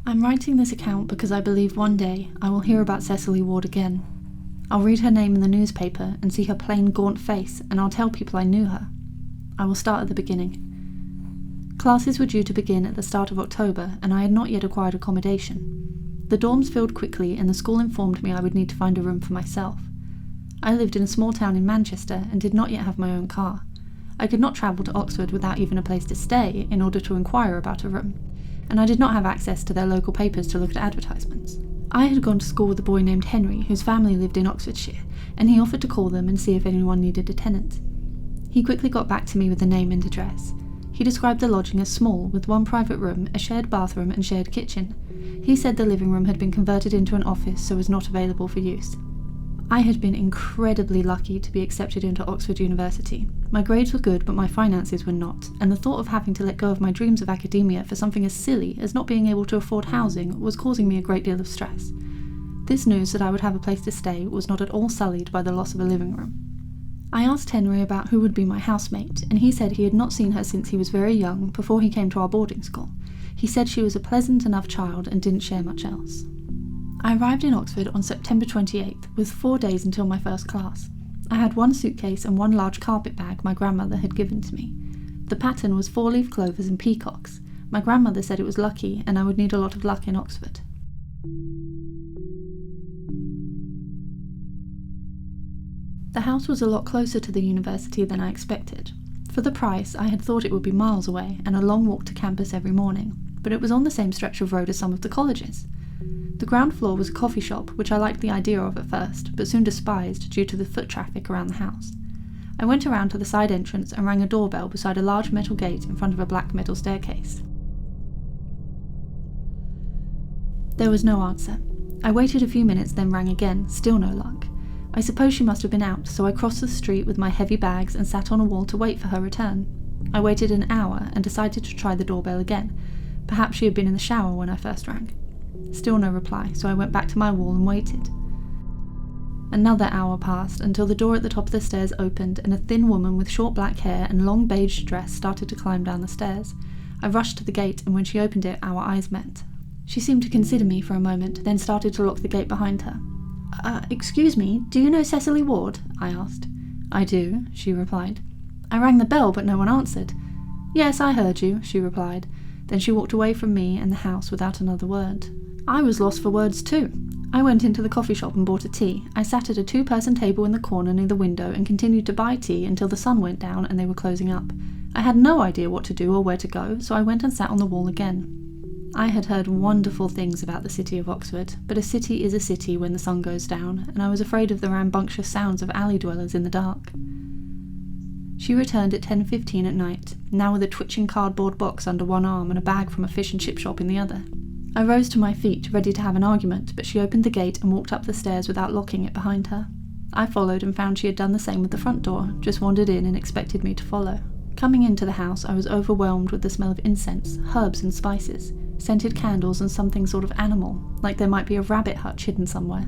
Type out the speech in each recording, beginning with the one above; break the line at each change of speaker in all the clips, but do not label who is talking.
I'm writing this account because I believe one day I will hear about Cecily Ward again. I'll read her name in the newspaper and see her plain, gaunt face, and I'll tell people I knew her. I will start at the beginning. Classes were due to begin at the start of October, and I had not yet acquired accommodation. The dorms filled quickly, and the school informed me I would need to find a room for myself. I lived in a small town in Manchester and did not yet have my own car. I could not travel to Oxford without even a place to stay in order to inquire about a room, and I did not have access to their local papers to look at advertisements. I had gone to school with a boy named Henry, whose family lived in Oxfordshire, and he offered to call them and see if anyone needed a tenant. He quickly got back to me with the name and address. He described the lodging as small, with one private room, a shared bathroom and shared kitchen. He said the living room had been converted into an office, so was not available for use. I had been incredibly lucky to be accepted into Oxford University. My grades were good, but my finances were not, and the thought of having to let go of my dreams of academia for something as silly as not being able to afford housing was causing me a great deal of stress. This news that I would have a place to stay was not at all sullied by the loss of a living room. I asked Henry about who would be my housemate, and he said he had not seen her since he was very young, before he came to our boarding school. He said she was a pleasant enough child and didn't share much else. I arrived in Oxford on September 28th, with 4 days until my first class. I had one suitcase and one large carpet bag my grandmother had given to me. The pattern was 4-leaf clovers and peacocks. My grandmother said it was lucky, and I would need a lot of luck in Oxford. The house was a lot closer to the university than I expected. For the price, I had thought it would be miles away and a long walk to campus every morning, but it was on the same stretch of road as some of the colleges. The ground floor was a coffee shop, which I liked the idea of at first, but soon despised due to the foot traffic around the house. I went around to the side entrance and rang a doorbell beside a large metal gate in front of a black metal staircase. There was no answer. I waited a few minutes, then rang again, still no luck. I suppose she must have been out, so I crossed the street with my heavy bags and sat on a wall to wait for her return. I waited an hour and decided to try the doorbell again. Perhaps she had been in the shower when I first rang. Still no reply, so I went back to my wall and waited. Another hour passed until the door at the top of the stairs opened and a thin woman with short black hair and long beige dress started to climb down the stairs. I rushed to the gate, and when she opened it, our eyes met. She seemed to consider me for a moment, then started to lock the gate behind her. Excuse me, do you know Cecily Ward? I asked. I do, she replied. I rang the bell, but no one answered. Yes, I heard you, she replied. Then she walked away from me and the house without another word. I was lost for words too. I went into the coffee shop and bought a tea. I sat at a 2-person table in the corner near the window and continued to buy tea until the sun went down and they were closing up. I had no idea what to do or where to go, so I went and sat on the wall again. I had heard wonderful things about the city of Oxford, but a city is a city when the sun goes down, and I was afraid of the rambunctious sounds of alley dwellers in the dark. She returned at 10:15 at night, now with a twitching cardboard box under one arm and a bag from a fish and chip shop in the other. I rose to my feet, ready to have an argument, but she opened the gate and walked up the stairs without locking it behind her. I followed and found she had done the same with the front door, just wandered in and expected me to follow. Coming into the house, I was overwhelmed with the smell of incense, herbs and spices, scented candles and something sort of animal, like there might be a rabbit hutch hidden somewhere.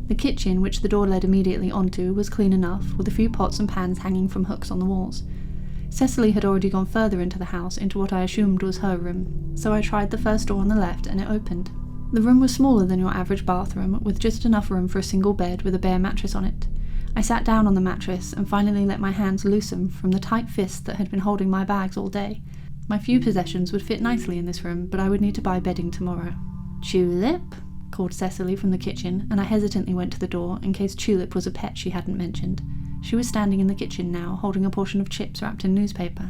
The kitchen, which the door led immediately onto, was clean enough, with a few pots and pans hanging from hooks on the walls. Cecily had already gone further into the house, into what I assumed was her room, so I tried the first door on the left and it opened. The room was smaller than your average bathroom, with just enough room for a single bed with a bare mattress on it. I sat down on the mattress and finally let my hands loosen from the tight fists that had been holding my bags all day. My few possessions would fit nicely in this room, but I would need to buy bedding tomorrow. "Tulip?" called Cecily from the kitchen, and I hesitantly went to the door in case Tulip was a pet she hadn't mentioned. She was standing in the kitchen now, holding a portion of chips wrapped in newspaper.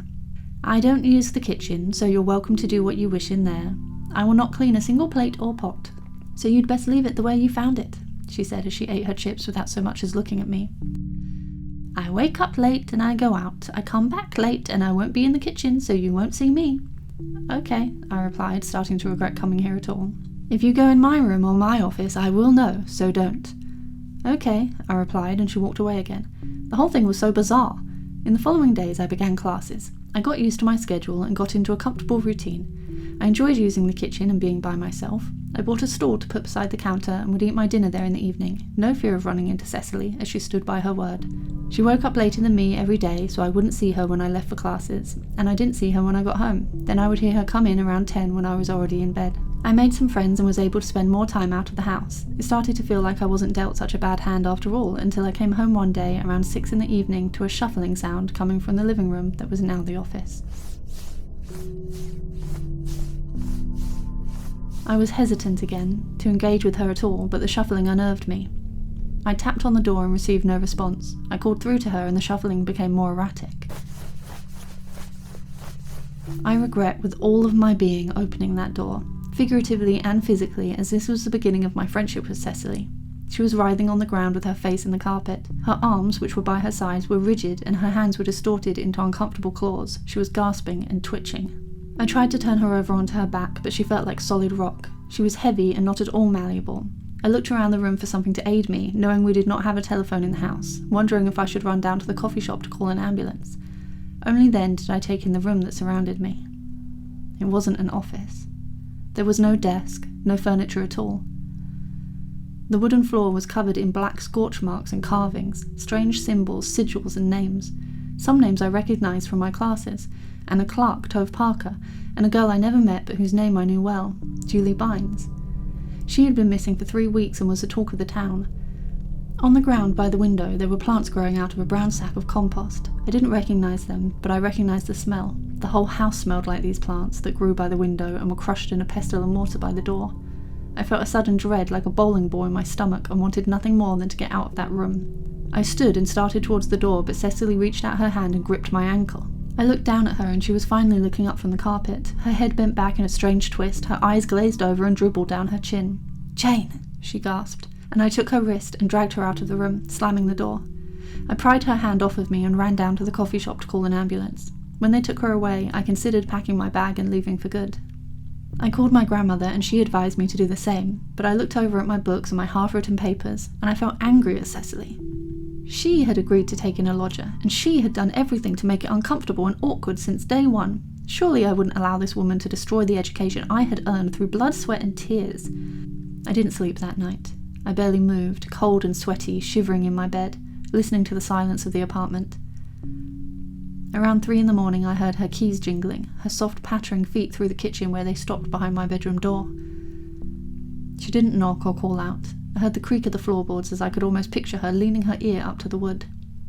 "I don't use the kitchen, so you're welcome to do what you wish in there. I will not clean a single plate or pot, so you'd best leave it the way you found it," she said as she ate her chips without so much as looking at me. "I wake up late and I go out. I come back late and I won't be in the kitchen, so you won't see me." "Okay," I replied, starting to regret coming here at all. "If you go in my room or my office, I will know, so don't." "Okay," I replied, and she walked away again. The whole thing was so bizarre. In the following days I began classes. I got used to my schedule and got into a comfortable routine. I enjoyed using the kitchen and being by myself. I bought a stool to put beside the counter and would eat my dinner there in the evening, no fear of running into Cecily as she stood by her word. She woke up later than me every day, so I wouldn't see her when I left for classes, and I didn't see her when I got home. Then I would hear her come in around 10 when I was already in bed. I made some friends and was able to spend more time out of the house. It started to feel like I wasn't dealt such a bad hand after all, until I came home one day around 6 in the evening to a shuffling sound coming from the living room that was now the office. I was hesitant again to engage with her at all, but the shuffling unnerved me. I tapped on the door and received no response. I called through to her and the shuffling became more erratic. I regret with all of my being opening that door, figuratively and physically, as this was the beginning of my friendship with Cecily. She was writhing on the ground with her face in the carpet. Her arms, which were by her sides, were rigid and her hands were distorted into uncomfortable claws. She was gasping and twitching. I tried to turn her over onto her back, but she felt like solid rock. She was heavy and not at all malleable. I looked around the room for something to aid me, knowing we did not have a telephone in the house, wondering if I should run down to the coffee shop to call an ambulance. Only then did I take in the room that surrounded me. It wasn't an office. There was no desk, no furniture at all. The wooden floor was covered in black scorch marks and carvings, strange symbols, sigils and names. Some names I recognised from my classes, and a clerk, Tove Parker, and a girl I never met but whose name I knew well, Julie Bynes. She had been missing for 3 weeks and was the talk of the town. On the ground by the window there were plants growing out of a brown sack of compost. I didn't recognise them, but I recognised the smell. The whole house smelled like these plants that grew by the window and were crushed in a pestle and mortar by the door. I felt a sudden dread like a bowling ball in my stomach and wanted nothing more than to get out of that room. I stood and started towards the door, but Cecily reached out her hand and gripped my ankle. I looked down at her and she was finally looking up from the carpet, her head bent back in a strange twist, her eyes glazed over and dribbled down her chin. "Jane," she gasped, and I took her wrist and dragged her out of the room, slamming the door. I pried her hand off of me and ran down to the coffee shop to call an ambulance. When they took her away, I considered packing my bag and leaving for good. I called my grandmother and she advised me to do the same, but I looked over at my books and my half-written papers, and I felt angry at Cecily. She had agreed to take in a lodger, and she had done everything to make it uncomfortable and awkward since day one. Surely I wouldn't allow this woman to destroy the education I had earned through blood, sweat and tears. I didn't sleep that night. I barely moved, cold and sweaty, shivering in my bed, listening to the silence of the apartment. Around 3 in the morning I heard her keys jingling, her soft pattering feet through the kitchen where they stopped behind my bedroom door. She didn't knock or call out. I heard the creak of the floorboards as I could almost picture her leaning her ear up to the wood.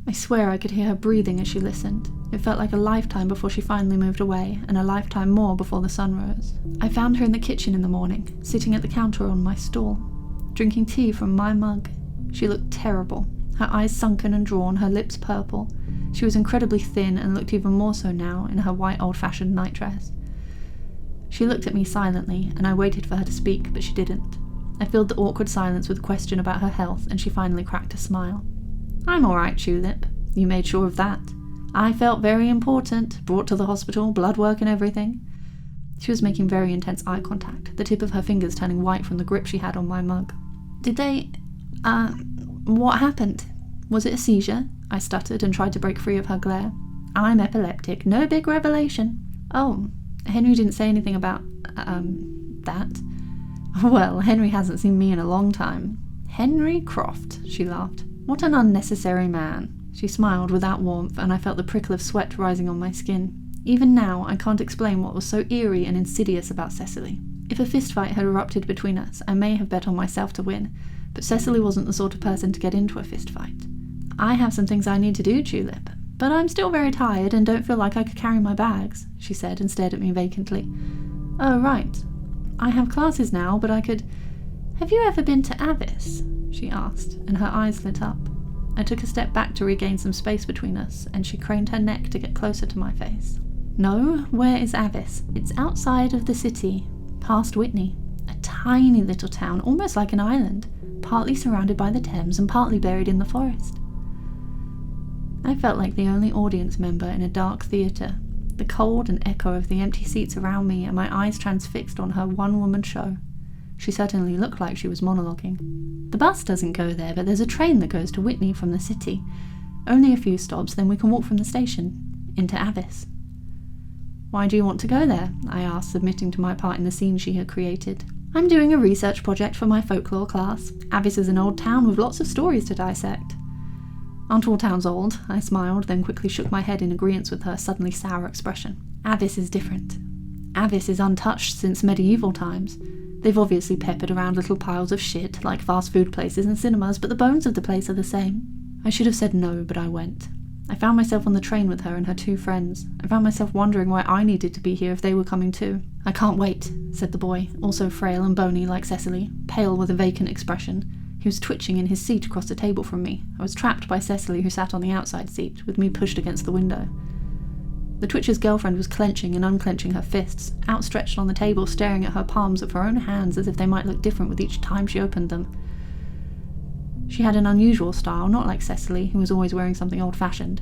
I swear I could hear her breathing as she listened. It felt like a lifetime before she finally moved away, and a lifetime more before the sun rose. I found her in the kitchen in the morning, sitting at the counter on my stool, drinking tea from my mug. She looked terrible, her eyes sunken and drawn, her lips purple. She was incredibly thin and looked even more so now in her white old-fashioned nightdress. She looked at me silently, and I waited for her to speak, but she didn't. I filled the awkward silence with a question about her health, and she finally cracked a smile. "I'm all right, Tulip. You made sure of that. I felt very important, brought to the hospital, blood work and everything." She was making very intense eye contact, the tip of her fingers turning white from the grip she had on my mug. "Did they... what happened? Was it a seizure?" I stuttered and tried to break free of her glare. "I'm epileptic. No big revelation." "Oh, Henry didn't say anything about, that?" "Well, Henry hasn't seen me in a long time." "Henry Croft," she laughed. "What an unnecessary man." She smiled without warmth, and I felt the prickle of sweat rising on my skin. Even now, I can't explain what was so eerie and insidious about Cecily. If a fistfight had erupted between us, I may have bet on myself to win, but Cecily wasn't the sort of person to get into a fistfight. "I have some things I need to do, Tulip, but I'm still very tired and don't feel like I could carry my bags," she said and stared at me vacantly. "Oh, right. I have classes now, but I could... Have you ever been to Avis?" she asked, and her eyes lit up. I took a step back to regain some space between us, and she craned her neck to get closer to my face. "No, where is Avis?" "It's outside of the city, past Whitney. A tiny little town, almost like an island, partly surrounded by the Thames and partly buried in the forest." I felt like the only audience member in a dark theatre, the cold and echo of the empty seats around me and my eyes transfixed on her one-woman show. She certainly looked like she was monologuing. "The bus doesn't go there, but there's a train that goes to Whitney from the city. Only a few stops, then we can walk from the station into Avis." "Why do you want to go there?" I asked, submitting to my part in the scene she had created. "I'm doing a research project for my folklore class. Avis is an old town with lots of stories to dissect." "Aren't all towns old?" I smiled, then quickly shook my head in agreement with her suddenly sour expression. "Avis is different. Avis is untouched since medieval times. They've obviously peppered around little piles of shit like fast food places and cinemas, but the bones of the place are the same. I should have said no, but I went. I found myself on the train with her and her 2 friends. I found myself wondering why I needed to be here if they were coming too. "I can't wait," said the boy, also frail and bony like Cecily, pale with a vacant expression. He was twitching in his seat across the table from me. I was trapped by Cecily, who sat on the outside seat, with me pushed against the window. The twitcher's girlfriend was clenching and unclenching her fists, outstretched on the table, staring at her palms of her own hands as if they might look different with each time she opened them. She had an unusual style, not like Cecily, who was always wearing something old-fashioned.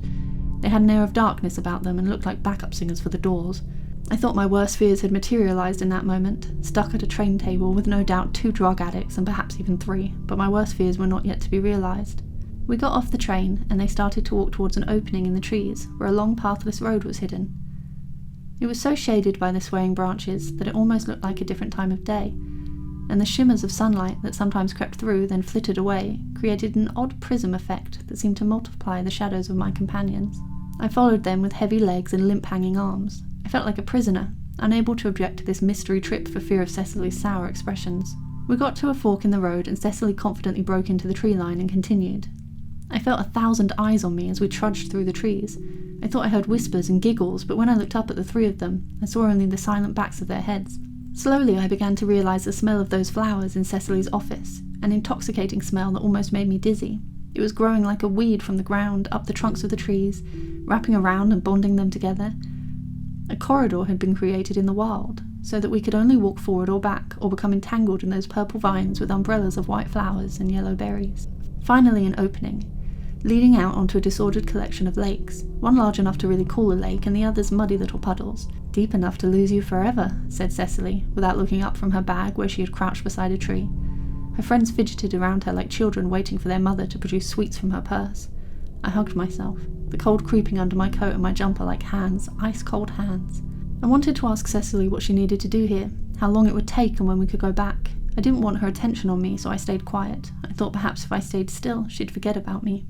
They had an air of darkness about them and looked like backup singers for the Doors. I thought my worst fears had materialised in that moment, stuck at a train table with no doubt 2 drug addicts and perhaps even 3, but my worst fears were not yet to be realised. We got off the train and they started to walk towards an opening in the trees where a long pathless road was hidden. It was so shaded by the swaying branches that it almost looked like a different time of day, and the shimmers of sunlight that sometimes crept through then flitted away created an odd prism effect that seemed to multiply the shadows of my companions. I followed them with heavy legs and limp hanging arms. I felt like a prisoner, unable to object to this mystery trip for fear of Cecily's sour expressions. We got to a fork in the road and Cecily confidently broke into the tree line and continued. I felt 1,000 eyes on me as we trudged through the trees. I thought I heard whispers and giggles, but when I looked up at the 3 of them, I saw only the silent backs of their heads. Slowly I began to realise the smell of those flowers in Cecily's office, an intoxicating smell that almost made me dizzy. It was growing like a weed from the ground, up the trunks of the trees, wrapping around and bonding them together. A corridor had been created in the wild, so that we could only walk forward or back, or become entangled in those purple vines with umbrellas of white flowers and yellow berries. Finally an opening, leading out onto a disordered collection of lakes, one large enough to really call a lake and the others muddy little puddles. "Deep enough to lose you forever," said Cecily, without looking up from her bag where she had crouched beside a tree. Her friends fidgeted around her like children waiting for their mother to produce sweets from her purse. I hugged myself, the cold creeping under my coat and my jumper like hands, ice-cold hands. I wanted to ask Cecily what she needed to do here, how long it would take and when we could go back. I didn't want her attention on me, so I stayed quiet. I thought perhaps if I stayed still, she'd forget about me.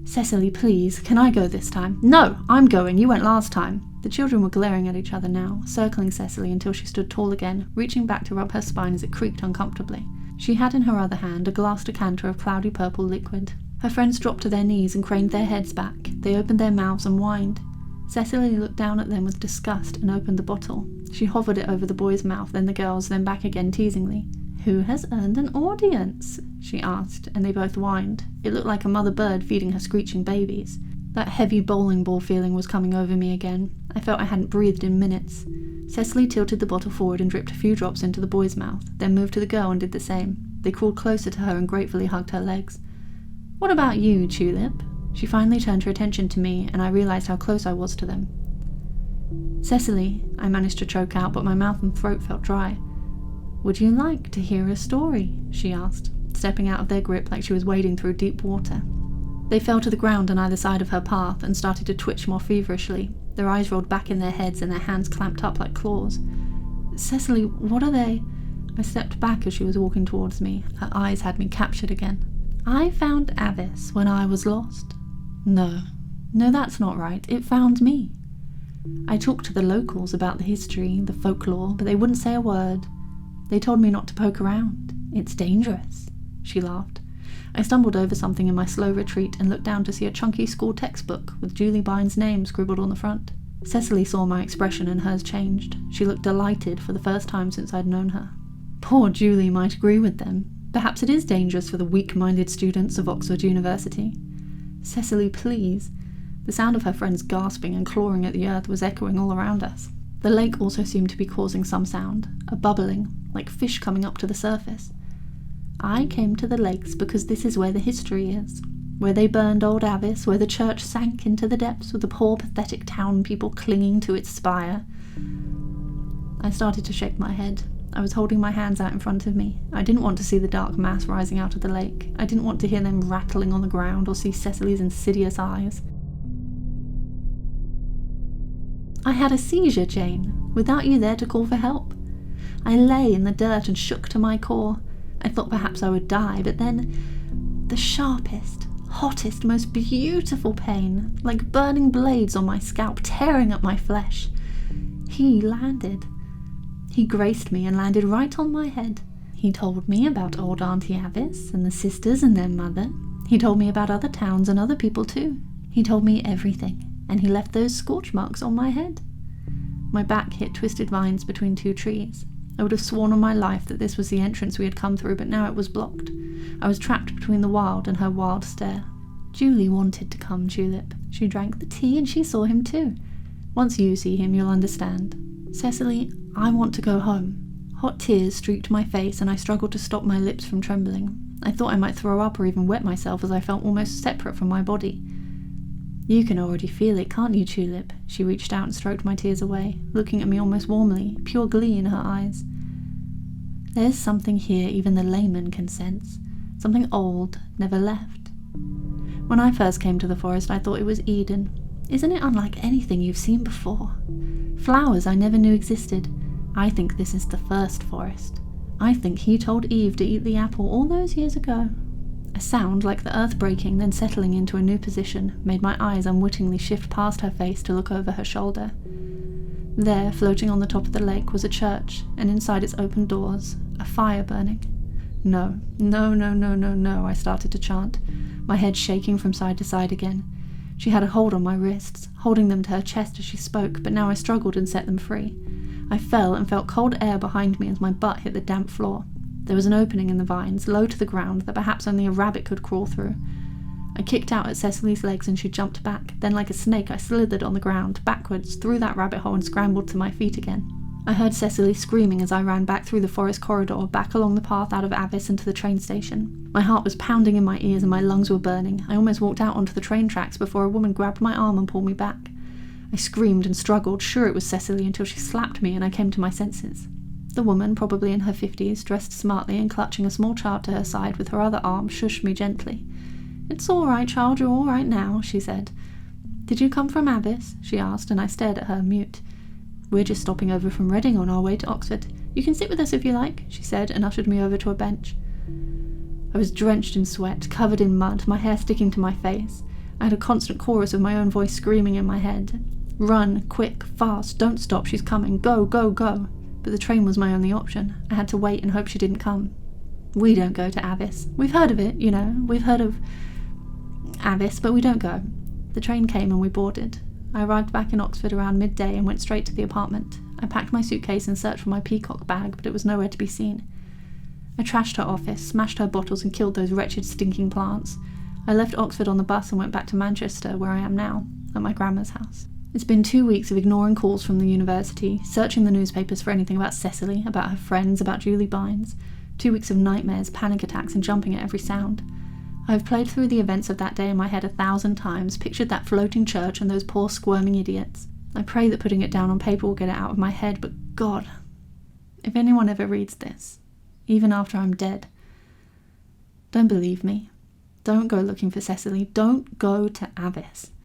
"Cecily, please, can I go this time?" "No, I'm going, you went last time." The children were glaring at each other now, circling Cecily until she stood tall again, reaching back to rub her spine as it creaked uncomfortably. She had in her other hand a glass decanter of cloudy purple liquid. Her friends dropped to their knees and craned their heads back. They opened their mouths and whined. Cecily looked down at them with disgust and opened the bottle. She hovered it over the boy's mouth, then the girl's, then back again teasingly. "Who has earned an audience?" she asked, and they both whined. It looked like a mother bird feeding her screeching babies. That heavy bowling ball feeling was coming over me again. I felt I hadn't breathed in minutes. Cecily tilted the bottle forward and dripped a few drops into the boy's mouth, then moved to the girl and did the same. They crawled closer to her and gratefully hugged her legs. "What about you, Tulip?" She finally turned her attention to me, and I realised how close I was to them. "Cecily," I managed to choke out, but my mouth and throat felt dry. "Would you like to hear a story?" she asked, stepping out of their grip like she was wading through deep water. They fell to the ground on either side of her path and started to twitch more feverishly. Their eyes rolled back in their heads and their hands clamped up like claws. "Cecily, what are they?" I stepped back as she was walking towards me. Her eyes had me captured again. "I found Avis when I was lost." No, that's not right. It found me. I talked to the locals about the history, the folklore, but they wouldn't say a word. They told me not to poke around. It's dangerous. She laughed. I stumbled over something in my slow retreat and looked down to see a chunky school textbook with Julie Bynes' name scribbled on the front. Cecily saw my expression and hers changed. She looked delighted for the first time since I'd known her. Poor Julie might agree with them. Perhaps it is dangerous for the weak-minded students of Oxford University. "Cecily, please." The sound of her friends gasping and clawing at the earth was echoing all around us. The lake also seemed to be causing some sound, a bubbling, like fish coming up to the surface. "I came to the lakes because this is where the history is. Where they burned old Avis, where the church sank into the depths with the poor pathetic town people clinging to its spire." I started to shake my head. I was holding my hands out in front of me. I didn't want to see the dark mass rising out of the lake. I didn't want to hear them rattling on the ground or see Cecily's insidious eyes. "I had a seizure, Jane, without you there to call for help. I lay in the dirt and shook to my core. I thought perhaps I would die, but then the sharpest, hottest, most beautiful pain, like burning blades on my scalp, tearing at my flesh. He landed. He graced me and landed right on my head. He told me about old Auntie Avis and the sisters and their mother. He told me about other towns and other people too. He told me everything, and he left those scorch marks on my head. My back hit twisted vines between two trees. I would have sworn on my life that this was the entrance we had come through, but now it was blocked. I was trapped between the wild and her wild stare. Julie wanted to come, Julep. She drank the tea and she saw him too. Once you see him, you'll understand. Cecily, I want to go home. Hot tears streaked my face and I struggled to stop my lips from trembling. I thought I might throw up or even wet myself as I felt almost separate from my body. You can already feel it, can't you, Julep? She reached out and stroked my tears away, looking at me almost warmly, pure glee in her eyes. There's something here even the layman can sense. Something old, never left. When I first came to the forest, I thought it was Eden. Isn't it unlike anything you've seen before? Flowers I never knew existed. I think this is the first forest. I think he told Eve to eat the apple all those years ago. A sound like the earth breaking, then settling into a new position, made my eyes unwittingly shift past her face to look over her shoulder. There, floating on the top of the lake, was a church, and inside its open doors, a fire burning. No, no, no, no, no, no, I started to chant, my head shaking from side to side again. She had a hold on my wrists, holding them to her chest as she spoke, but now I struggled and set them free. I fell and felt cold air behind me as my butt hit the damp floor. There was an opening in the vines, low to the ground, that perhaps only a rabbit could crawl through. I kicked out at Cecily's legs and she jumped back. Then like a snake I slithered on the ground, backwards, through that rabbit hole and scrambled to my feet again. I heard Cecily screaming as I ran back through the forest corridor, back along the path out of Avis and to the train station. My heart was pounding in my ears and my lungs were burning. I almost walked out onto the train tracks before a woman grabbed my arm and pulled me back. I screamed and struggled, sure it was Cecily, until she slapped me and I came to my senses. The woman, probably in her 50s, dressed smartly and clutching a small child to her side with her other arm, shushed me gently. "It's all right, child, you're all right now," she said. "Did you come from Avis?" she asked, and I stared at her, mute. "We're just stopping over from Reading on our way to Oxford. You can sit with us if you like," she said, and ushered me over to a bench. I was drenched in sweat, covered in mud, my hair sticking to my face. I had a constant chorus of my own voice screaming in my head. "Run, quick, fast, don't stop, she's coming, go, go, go." But the train was my only option. I had to wait and hope she didn't come. We don't go to Avis. We've heard of it, you know. We've heard of Avis, but we don't go. The train came and we boarded. I arrived back in Oxford around midday and went straight to the apartment. I packed my suitcase and searched for my peacock bag, but it was nowhere to be seen. I trashed her office, smashed her bottles and killed those wretched stinking plants. I left Oxford on the bus and went back to Manchester, where I am now, at my grandma's house. It's been 2 weeks of ignoring calls from the university, searching the newspapers for anything about Cecily, about her friends, about Julie Bynes. 2 weeks of nightmares, panic attacks, and jumping at every sound. I've played through the events of that day in my head 1,000 times, pictured that floating church and those poor squirming idiots. I pray that putting it down on paper will get it out of my head, but God, if anyone ever reads this, even after I'm dead, don't believe me. Don't go looking for Cecily. Don't go to Avis.